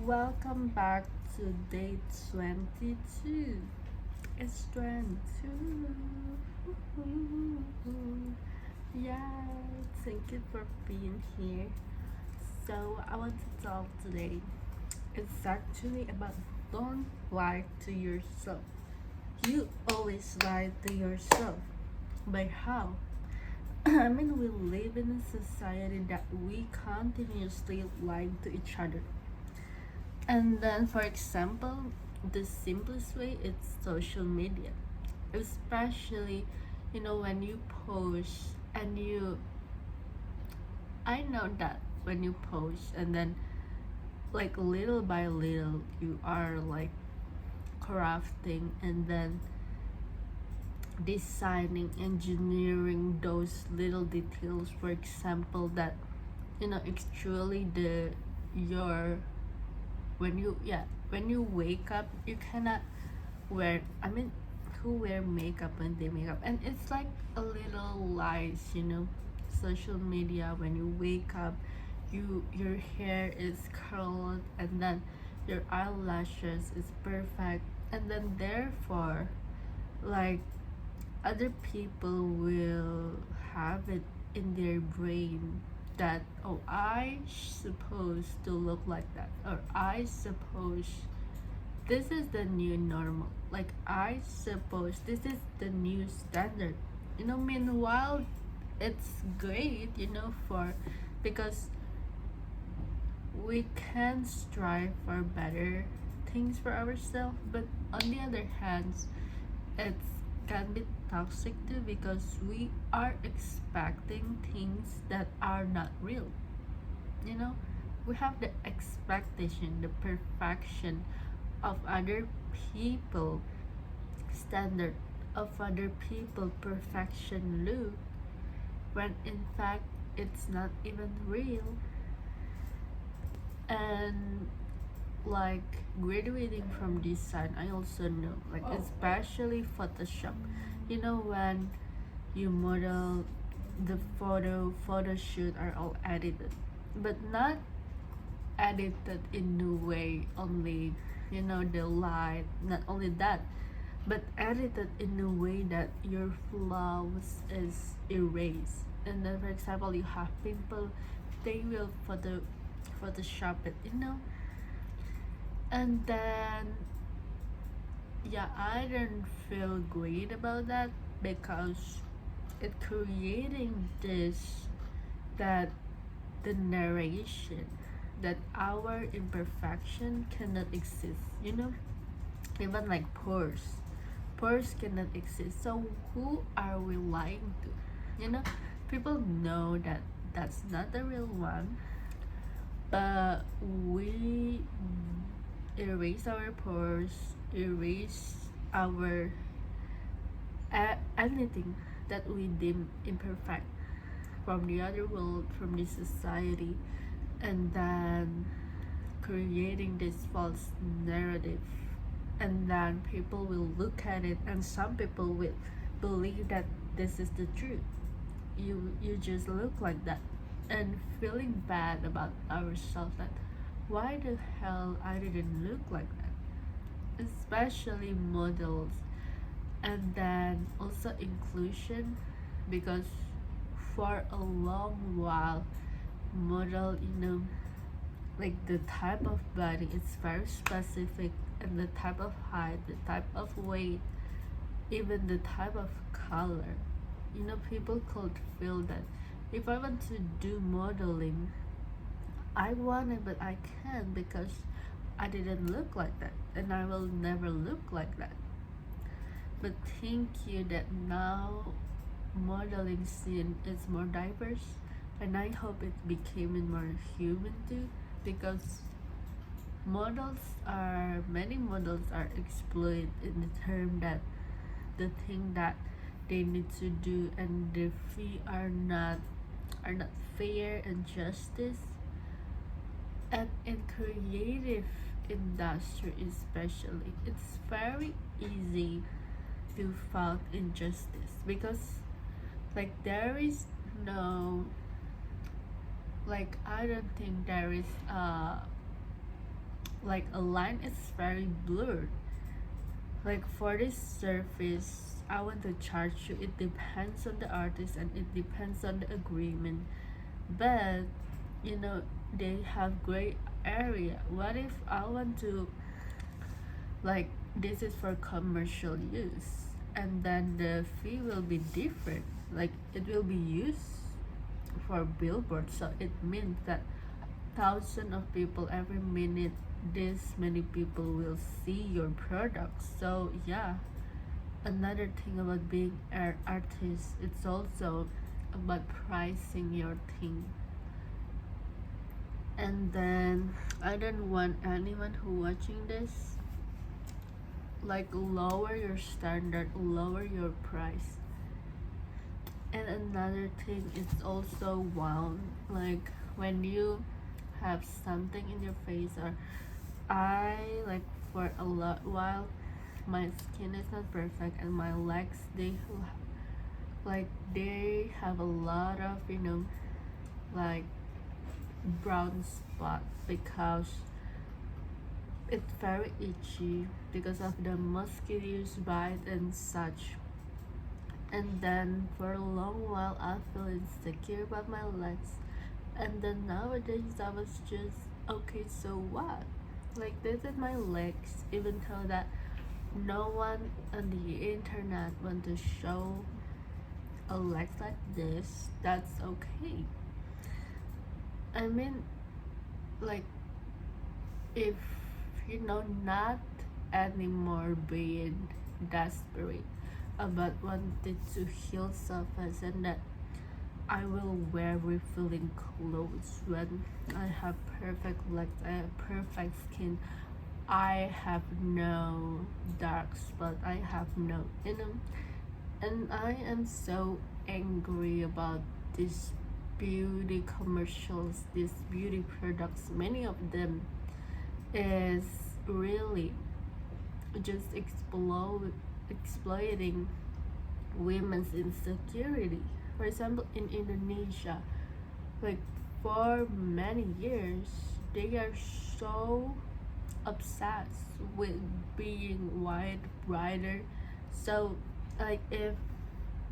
Welcome back to day 22. It's 22. Woohoo. Yeah, thank you for being here. So, I want to talk today. It's actually about don't lie to yourself. You always lie to yourself. By how? We live in a society that we continuously lie to each other. And then, for example, the simplest way is social media, especially when you post and I know that when you post and then like little by little you are like crafting and then designing, engineering those little details. For example, that it's truly the your when you wake up you cannot wear who wear makeup when they make up, and it's like a little lies. Social media, when you wake up, your hair is curled and then your eyelashes is perfect, and then therefore like other people will have it in their brain that, oh, I supposed to look like that, or I suppose this is the new normal, like I suppose this is the new standard. Meanwhile it's great, for because we can strive for better things for ourselves, but on the other hand it can be toxic too, because we are expecting things that are not real. you know we have the expectation, the perfection of other people standard, of other people perfection look, when in fact it's not even real. And like graduating from design, I also know, like especially Photoshop, when you model, the photo shoot are all edited, but not edited in a way only, the light, not only that, but edited in a way that your flaws is erased. And then, for example, you have people, they will photoshop it, and then yeah, I don't feel great about that, because it creating this, that the narration that our imperfection cannot exist. Even like pores cannot exist. So who are we lying to? People know that that's not the real one, but we erase our pores, erase our anything that we deem imperfect from the other world, from the society, and then creating this false narrative. And then people will look at it, and some people will believe that this is the truth. You just look like that, and feeling bad about ourselves, that why the hell I didn't look like that. Especially models, and then also inclusion, because for a long while model, like the type of body is very specific, and the type of height, the type of weight, even the type of color. People could feel that if I want to do modeling, I want it, but I can't because I didn't look like that, and I will never look like that. But thank you that now modeling scene is more diverse, and I hope it became more human too, because many models are exploited in the term that the thing that they need to do and the fee are not fair and justice. And in creative industry especially, it's very easy to find injustice, because like there is no, like I don't think there is like a line is very blurred. Like for this service I want to charge you, it depends on the artist and it depends on the agreement. But you know, they have gray area. What if I want to, like, this is for commercial use and then the fee will be different, like it will be used for billboards, so it means that thousands of people every minute, this many people will see your product. So yeah, another thing about being an artist, it's also about pricing your thing. And then I don't want anyone who watching this, like, lower your standard, lower your price. And another thing is also wow, like when you have something in your face, or I, like, for a lot while my skin is not perfect and my legs, like they have a lot of, you know, like brown spot because it's very itchy because of the mosquitoes bite and such. And then for a long while I feel insecure about my legs, and then nowadays I was just, okay, so what, like this is my legs, even though that no one on the internet want to show a legs like this, that's okay. I mean, like, if you know, not anymore being desperate about wanting to heal surface and that I will wear revealing clothes when I have perfect legs, I have perfect skin, I have no dark spot, I have no, you know. And I am so angry about these beauty commercials, these beauty products. Many of them is really just exploiting women's insecurity. For example, in Indonesia, like for many years, they are so obsessed with being white, brighter. So, like, if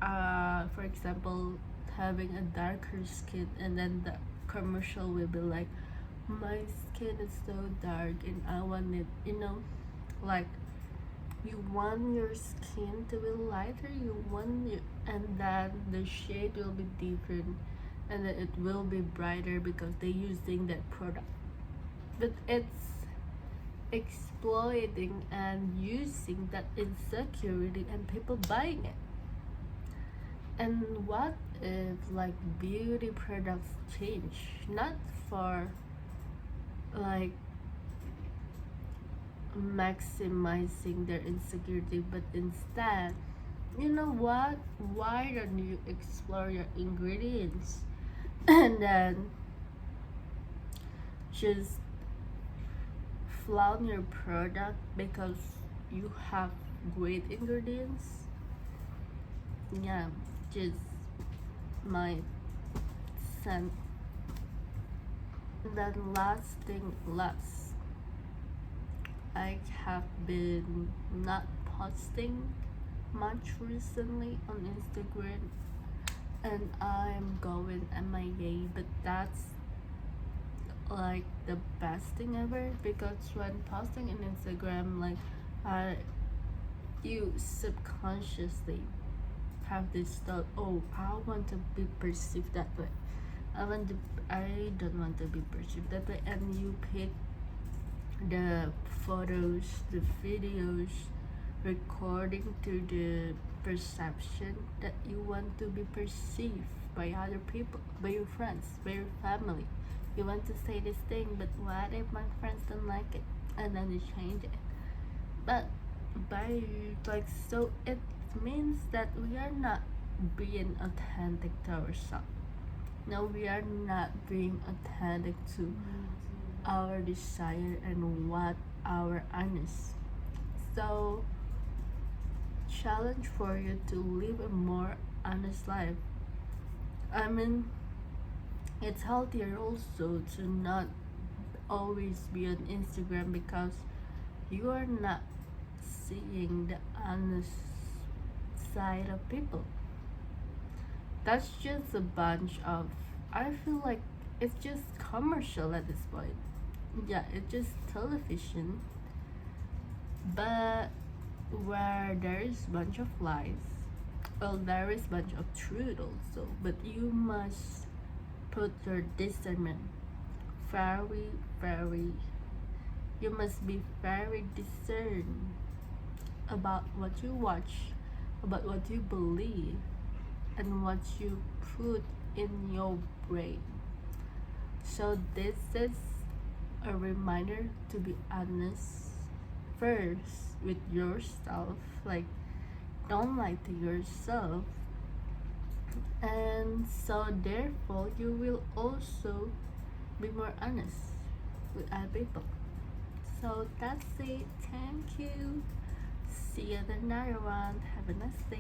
for example, having a darker skin, and then the commercial will be like, my skin is so dark and I want it, you know, like, you want your skin to be lighter, you want it, and then the shade will be different, and then it will be brighter because they're using that product. But it's exploiting and using that insecurity and people buying it. And what if, like, beauty products change, not for like maximizing their insecurity, but instead, you know what, why don't you explore your ingredients and then just flaunt your product because you have great ingredients? Yeah, just my sense. Then last thing last, I have been not posting much recently on Instagram, and I'm going MIA, but that's like the best thing ever, because when posting on Instagram, like, you subconsciously have this thought, oh, I want to be perceived that way, I don't want to be perceived that way, and you pick the photos, the videos, recording to the perception that you want to be perceived by other people, by your friends, by your family. You want to say this thing, but what if my friends don't like it? And then you change it. But by, like, so it means that we are not being authentic to ourselves. No, we are not being authentic to our desire and what our honest. So, challenge for you to live a more honest life. I mean, it's healthier also to not always be on Instagram because you are not seeing the honest side of people. That's just a bunch of, I feel like it's just commercial at this point. Yeah, it's just television, but where there is bunch of lies, well, there is bunch of truth also, but you must put your discernment very, very, you must be very discerned about what you watch, about what you believe, and what you put in your brain. So this is a reminder to be honest first with yourself, like don't lie to yourself, and so therefore you will also be more honest with other people. So that's it. Thank you. See you in another one. Have a nice day.